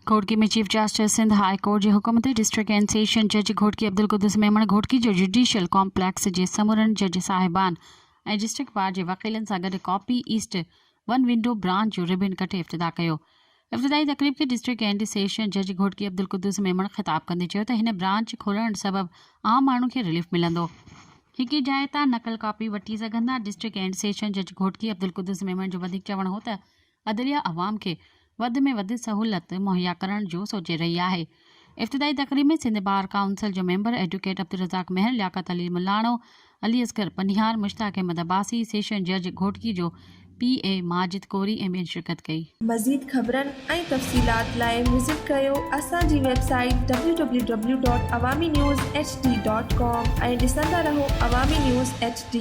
घोटकी में chief justice Sindh high court के हुकुम ते डिस्ट्रिक्ट एंड सेशन जज घोटकी अब्दुल कुद्दुस मेमण घोटकी जो जुडिशियल कॉम्प्लेक्स जे समूरन जज साहिबान ऐं डिस्ट्रिक्ट बार जे वकीलनि सां गॾु copy east one window branch जो रिबन कटे इफ़्तिताह कयो। इफ़्तिताही तकरीब खे डिस्ट्रिक्ट एंड सेशन जज घोटकी अब्दुल कुद्दुस मेमण ख़िताब कंदे चयो त हिन ब्रांच खोलण सबबि आम माण्हू खे रिलीफ मिलंदो। हिकु जाइ तां नकल कॉपी वठी सघंदा। डिस्ट्रिक्ट एंड सेशन जज घोटकी अब्दुल कुद्दुस मेमण जो वधीक चवणु हो त अदलिया अवाम खे वधि में वधि सहूलियत मुहैया करण जो सोचे रही आहे। इफ़्तिताही तकरीब में सिंध बार काउंसिल जो मेंबर एडवोकेट अब्दुल रज़ाक महर, लियाकत अली मुलाणो, अली असगर पनिहार, मुश्ताक अहमद अब्बासी, सेशन जज घोटकी जो PA माजिद कोरी ऐं ॿियनि शिरकत कई। मज़ीद ख़बरनि ऐं तफ़सीलात लाइ विज़िट कयो असांजी वेबसाइट www.awamiNewsHD.com ऐं ॾिसंदा रहो अवामी न्यूज़ HD।